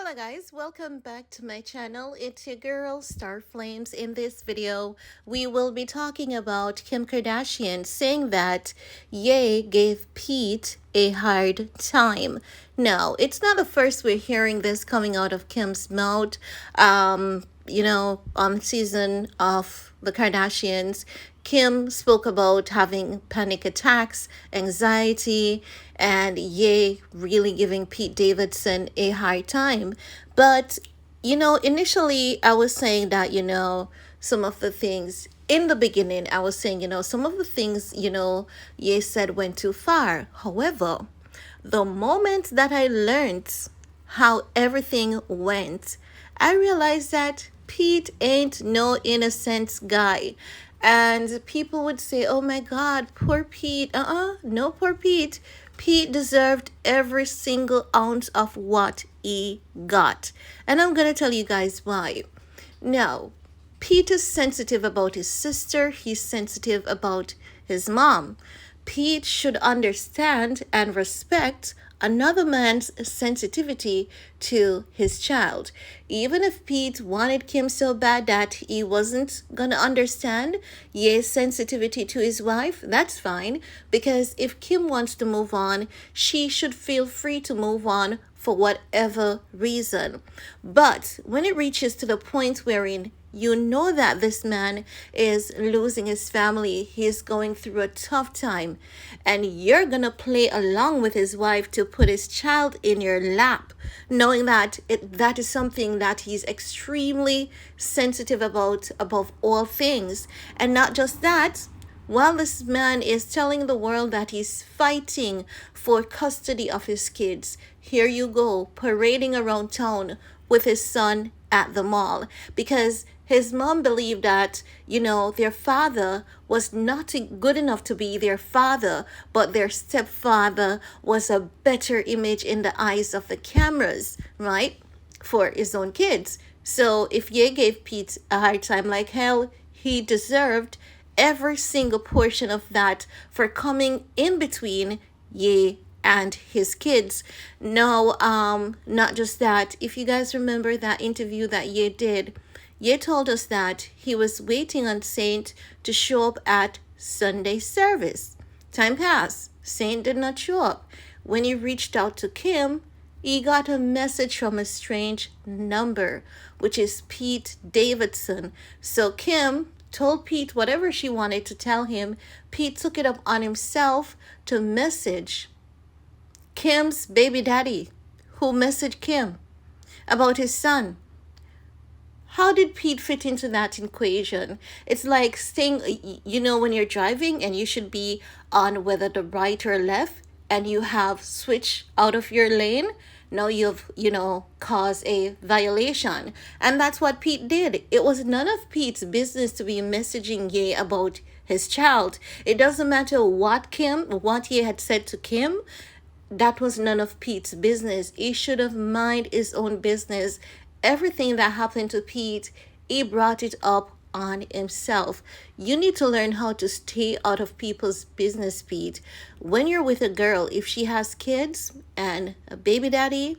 Hello guys, welcome back to my channel. It's your girl Star Flames. In this video, we will be talking about Kim Kardashian saying that Ye gave Pete a hard time. Now, it's not the first we're hearing this coming out of Kim's mouth. On season of the Kardashians, Kim spoke about having panic attacks, anxiety, and Ye really giving Pete Davidson a hard time. But, initially I was saying that, some of the things in the beginning, I was saying, some of the things, Ye said went too far. However, the moment that I learned how everything went, I realized that Pete ain't no innocent guy. And people would say, oh my God, poor Pete. No, poor Pete. Pete deserved every single ounce of what he got. And I'm going to tell you guys why. Now, Pete is sensitive about his sister, he's sensitive about his mom. Pete should understand and respect another man's sensitivity to his child. Even if Pete wanted Kim so bad that he wasn't gonna understand Ye's sensitivity to his wife, that's fine. Because if Kim wants to move on, she should feel free to move on for whatever reason. But when it reaches to the point wherein you know that this man is losing his family, he's going through a tough time, and you're gonna play along with his wife to put his child in your lap, knowing that that is something that he's extremely sensitive about above all things. And not just that, while this man is telling the world that he's fighting for custody of his kids, here you go, parading around town with his son at the mall. Because his mom believed that, their father was not good enough to be their father, but their stepfather was a better image in the eyes of the cameras, right? For his own kids. So if Ye gave Pete a hard time like hell, he deserved every single portion of that for coming in between Ye and his kids. No, not just that. If you guys remember that interview that Ye did, Ye told us that he was waiting on Saint to show up at Sunday service. Time passed. Saint did not show up. When he reached out to Kim, he got a message from a strange number, which is Pete Davidson. So Kim told Pete whatever she wanted to tell him. Pete took it up on himself to message Kim's baby daddy, who messaged Kim about his son. How did Pete fit into that equation? It's like staying, when you're driving and you should be on whether the right or left, and you have switched out of your lane. Now you've, caused a violation. And that's what Pete did. It was none of Pete's business to be messaging Ye about his child. It doesn't matter what Ye had said to Kim. That was none of Pete's business. He should have minded his own business. Everything that happened to Pete, he brought it up on himself. You need to learn how to stay out of people's business, Pete. When you're with a girl, if she has kids and a baby daddy,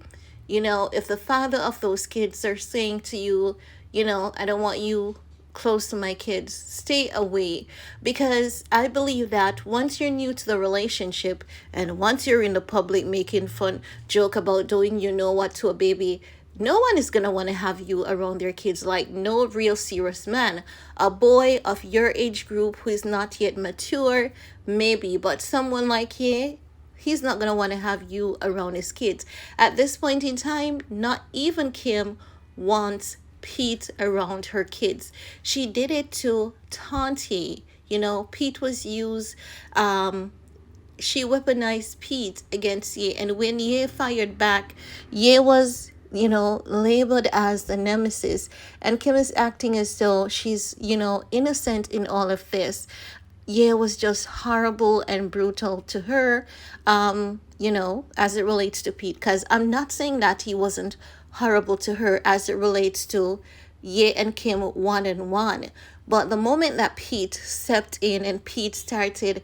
if the father of those kids are saying to you, I don't want you close to my kids, stay away. Because I believe that once you're new to the relationship and once you're in the public making fun joke about doing what to a baby, no one is going to want to have you around their kids, like no real serious man. A boy of your age group who is not yet mature, maybe, but someone like Ye, he's not going to want to have you around his kids. At this point in time, not even Kim wants Pete around her kids. She did it to Tanti. Pete was used, she weaponized Pete against Ye. And when Ye fired back, Ye was labeled as the nemesis, and Kim is acting as though she's innocent in all of this. Ye was just horrible and brutal to her, as it relates to Pete. Because I'm not saying that he wasn't horrible to her as it relates to Ye and Kim one-on-one. But the moment that Pete stepped in and Pete started,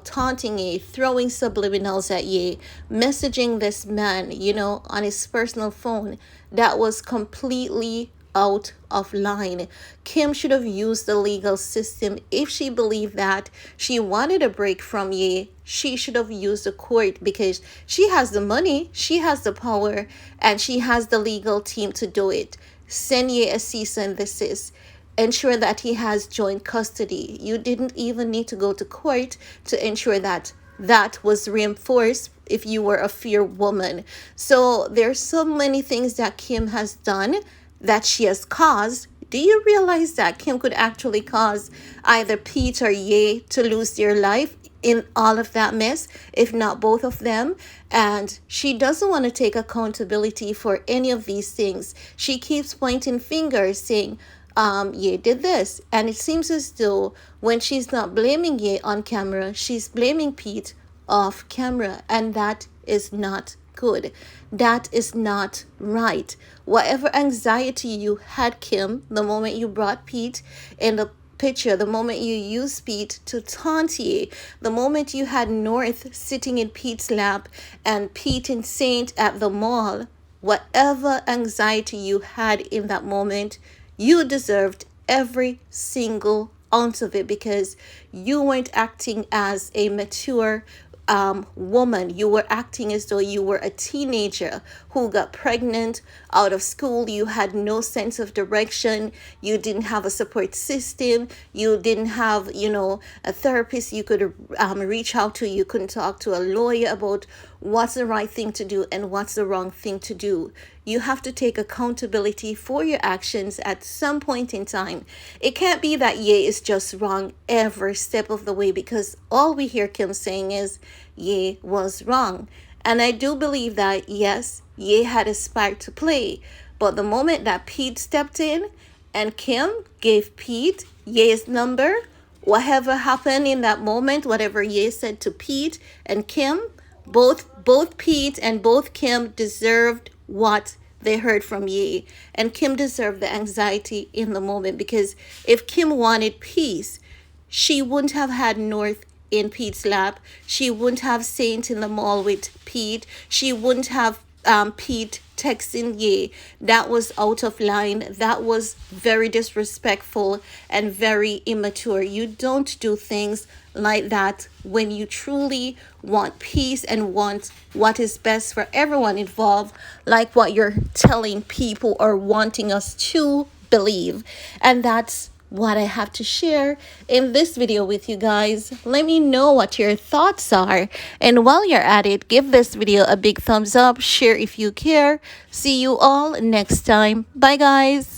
taunting Ye, throwing subliminals at Ye, messaging this man, on his personal phone, that was completely out of line. Kim should have used the legal system. If she believed that she wanted a break from Ye, she should have used the court, because she has the money, she has the power, and she has the legal team to do it. Send Ye a cease and desist. Ensure that he has joint custody. You didn't even need to go to court to ensure that that was reinforced if you were a fair woman. So there's so many things that Kim has done that she has caused. Do you realize that Kim could actually cause either Pete or Ye to lose their life in all of that mess, if not both of them? And she doesn't want to take accountability for any of these things. She keeps pointing fingers, saying, Ye did this. And it seems as though when she's not blaming Ye on camera, she's blaming Pete off camera. And that is not good. That is not right. Whatever anxiety you had, Kim, the moment you brought Pete in the picture, the moment you used Pete to taunt Ye, the moment you had North sitting in Pete's lap and Pete and Saint at the mall, whatever anxiety you had in that moment, you deserved every single ounce of it, because you weren't acting as a mature woman. You were acting as though you were a teenager who got pregnant out of school. You had no sense of direction. You didn't have a support system. You didn't have, a therapist you could reach out to. You couldn't talk to a lawyer about what's the right thing to do and what's the wrong thing to do. You have to take accountability for your actions at some point in time. It can't be that Ye is just wrong every step of the way, because all we hear Kim saying is Ye was wrong. And I do believe that, yes, Ye had a spark to play. But the moment that Pete stepped in and Kim gave Pete Ye's number, whatever happened in that moment, whatever Ye said to Pete and Kim, both Pete and both Kim deserved what they heard from Ye. And Kim deserved the anxiety in the moment, because if Kim wanted peace, she wouldn't have had North in Pete's lap. She wouldn't have Saint in the mall with Pete. She wouldn't have Pete texting Ye. That was out of line. That was very disrespectful and very immature. You don't do things like that when you truly want peace and want what is best for everyone involved, like what you're telling people or wanting us to believe. And that's what I have to share in this video with you guys. Let me know what your thoughts are. And while you're at it, give this video a big thumbs up, share if you care. See you all next time. Bye guys.